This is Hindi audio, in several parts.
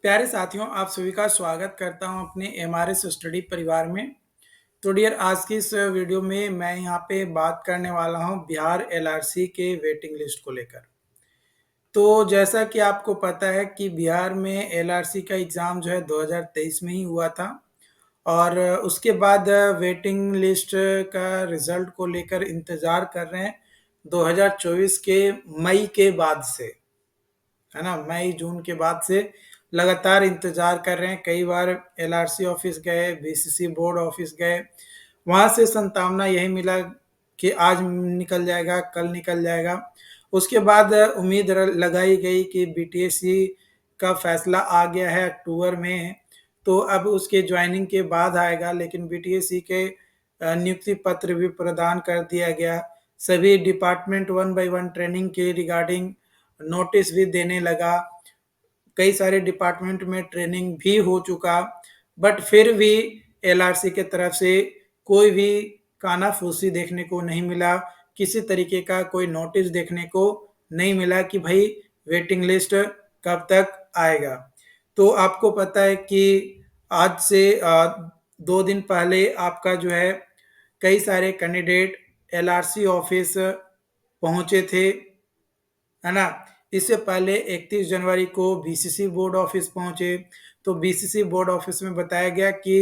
प्यारे साथियों, आप सभी का स्वागत करता हूं अपने एमआरएस स्टडी परिवार में। तो डियर, आज की इस वीडियो में मैं यहां पे बात करने वाला हूं बिहार एलआरसी के वेटिंग लिस्ट को लेकर। तो जैसा कि आपको पता है कि बिहार में एलआरसी का एग्ज़ाम जो है 2023 में ही हुआ था और उसके बाद वेटिंग लिस्ट का रिज़ल्ट को लेकर इंतज़ार कर रहे हैं 2024 के मई के बाद से। है ना? मई जून के बाद से लगातार इंतजार कर रहे हैं। कई बार एलआरसी ऑफिस गए, बीसीसी बोर्ड ऑफिस गए, वहां से संतावना यही मिला कि आज निकल जाएगा, कल निकल जाएगा। उसके बाद उम्मीद लगाई गई कि बीटीएससी का फैसला आ गया है अक्टूबर में, तो अब उसके ज्वाइनिंग के बाद आएगा। लेकिन बीटीएससी के नियुक्ति पत्र भी प्रदान कर दिया गया। सभी department one by one training के रिगार्डिंग नोटिस भी देने लगा। कई सारे डिपार्टमेंट में ट्रेनिंग भी हो चुका, बट फिर भी एलआरसी के तरफ से कोई भी कानाफूसी देखने को नहीं मिला। किसी तरीके का कोई नोटिस देखने को नहीं मिला कि भाई वेटिंग लिस्ट कब तक आएगा। तो आपको पता है कि आज से 2 दिन पहले आपका जो है कई सारे कैंडिडेट एलआरसी ऑफिस पहुंचे थे, है ना? इससे पहले 31 जनवरी को बीसीसी बोर्ड ऑफिस पहुंचे, तो बीसीसी बोर्ड ऑफिस में बताया गया कि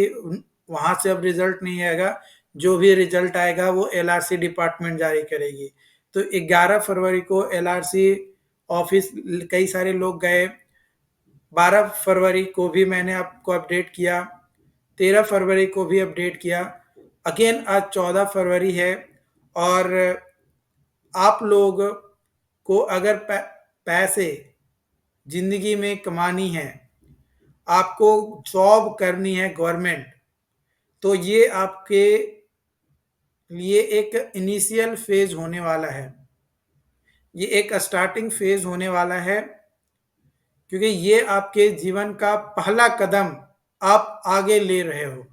वहां से अब रिजल्ट नहीं आएगा, जो भी रिजल्ट आएगा वो एलआरसी डिपार्टमेंट जारी करेगी। तो 11 फरवरी को एलआरसी ऑफिस कई सारे लोग गए। 12 फरवरी को भी मैंने आपको अपडेट किया, 13 फरवरी को भी अपडेट किया। अगेन आज 14 फरवरी है और आप लोग को अगर पैसे जिंदगी में कमानी है, आपको जॉब करनी है गवर्नमेंट, तो ये आपके लिए एक इनिशियल फेज होने वाला है। ये एक स्टार्टिंग फेज होने वाला है, क्योंकि ये आपके जीवन का पहला कदम आप आगे ले रहे हो।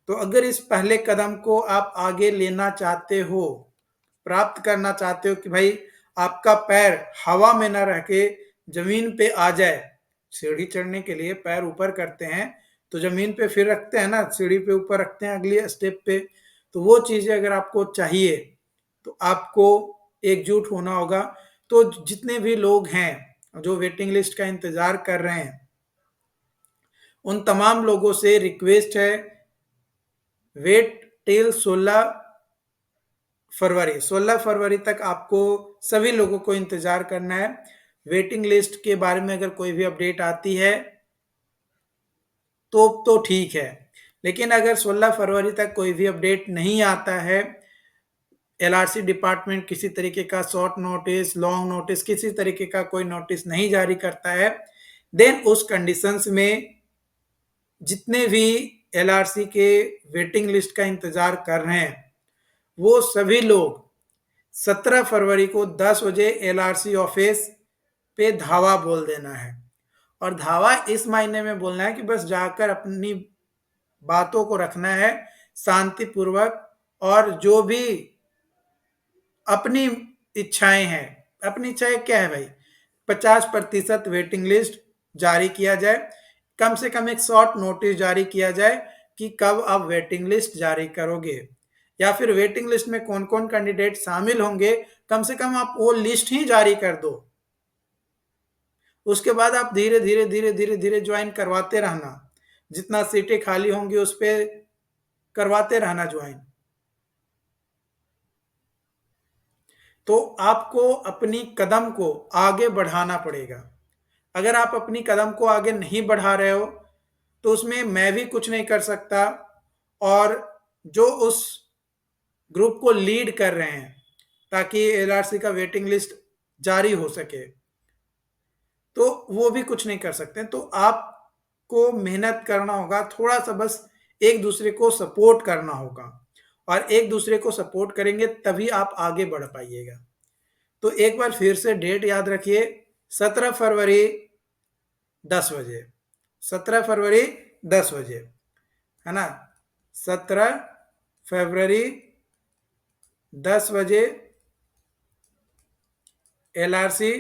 तो अगर इस पहले कदम को आप आगे लेना चाहते हो, प्राप्त करना चाहते हो कि भाई आपका पैर हवा में ना रह के जमीन पे आ जाए। सीढ़ी चढ़ने के लिए पैर ऊपर करते हैं तो जमीन पे फिर रखते हैं ना, सीढ़ी पे ऊपर रखते हैं अगली स्टेप पे। तो वो चीजें अगर आपको चाहिए तो आपको एकजुट होना होगा। तो जितने भी लोग हैं जो वेटिंग लिस्ट का इंतजार कर रहे हैं, उन तमाम लोगों से रिक्वेस्ट है, वेट टिल 16 फरवरी तक आपको सभी लोगों को इंतजार करना है। वेटिंग लिस्ट के बारे में अगर कोई भी अपडेट आती है तो ठीक है, लेकिन अगर 16 फरवरी तक कोई भी अपडेट नहीं आता है, एलआरसी डिपार्टमेंट किसी तरीके का शॉर्ट नोटिस, लॉन्ग नोटिस, किसी तरीके का कोई नोटिस नहीं जारी करता है, देन उस कंडीशंस में जितने भी एलआरसी के वेटिंग लिस्ट का इंतजार कर रहे हैं, वो सभी लोग 17 फरवरी को 10 बजे एलआरसी ऑफिस पे धावा बोल देना है। और धावा इस मायने में बोलना है कि बस जाकर अपनी बातों को रखना है शांतिपूर्वक, और जो भी अपनी इच्छाएं हैं, अपनी इच्छाएं क्या है भाई, 50% वेटिंग लिस्ट जारी किया जाए, कम से कम एक शॉर्ट नोटिस जारी किया जाए कि कब आप वेटिंग लिस्ट जारी करोगे, या फिर वेटिंग लिस्ट में कौन कौन कैंडिडेट शामिल होंगे, कम से कम आप वो लिस्ट ही जारी कर दो। उसके बाद आप धीरे धीरे धीरे धीरे धीरे ज्वाइन करवाते रहना, जितना सीटें खाली होंगी उस पर करवाते रहना ज्वाइन। तो आपको अपनी कदम को आगे बढ़ाना पड़ेगा। अगर आप अपनी कदम को आगे नहीं बढ़ा रहे हो तो उसमें मैं भी कुछ नहीं कर सकता, और जो उस ग्रुप को लीड कर रहे हैं ताकि एलआरसी का वेटिंग लिस्ट जारी हो सके, तो वो भी कुछ नहीं कर सकते। तो आपको मेहनत करना होगा, थोड़ा सा बस एक दूसरे को सपोर्ट करना होगा, और एक दूसरे को सपोर्ट करेंगे तभी आप आगे बढ़ पाइएगा। तो एक बार फिर से डेट याद रखिए, 17 फरवरी 10 बजे, 17 फरवरी 10 बजे, है ना? 17 फरवरी 10 बजे एलआरसी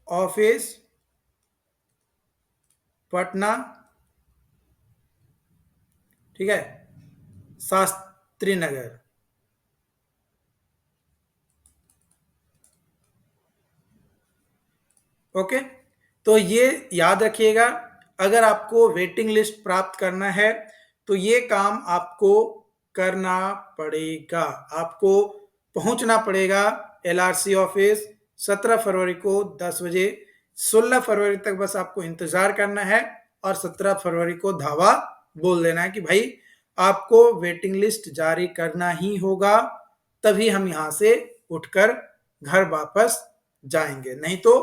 ऑफिस पटना, ठीक है, शास्त्री नगर। ओके, तो ये याद रखिएगा, अगर आपको वेटिंग लिस्ट प्राप्त करना है तो ये काम आपको करना पड़ेगा। आपको पहुंचना पड़ेगा एलआरसी ऑफिस 17 फरवरी को 10 बजे। 16 फरवरी तक बस आपको इंतजार करना है और 17 फरवरी को धावा बोल देना है कि भाई आपको वेटिंग लिस्ट जारी करना ही होगा, तभी हम यहां से उठकर घर वापस जाएंगे, नहीं तो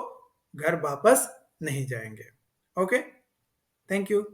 घर वापस नहीं जाएंगे। Okay, thank you.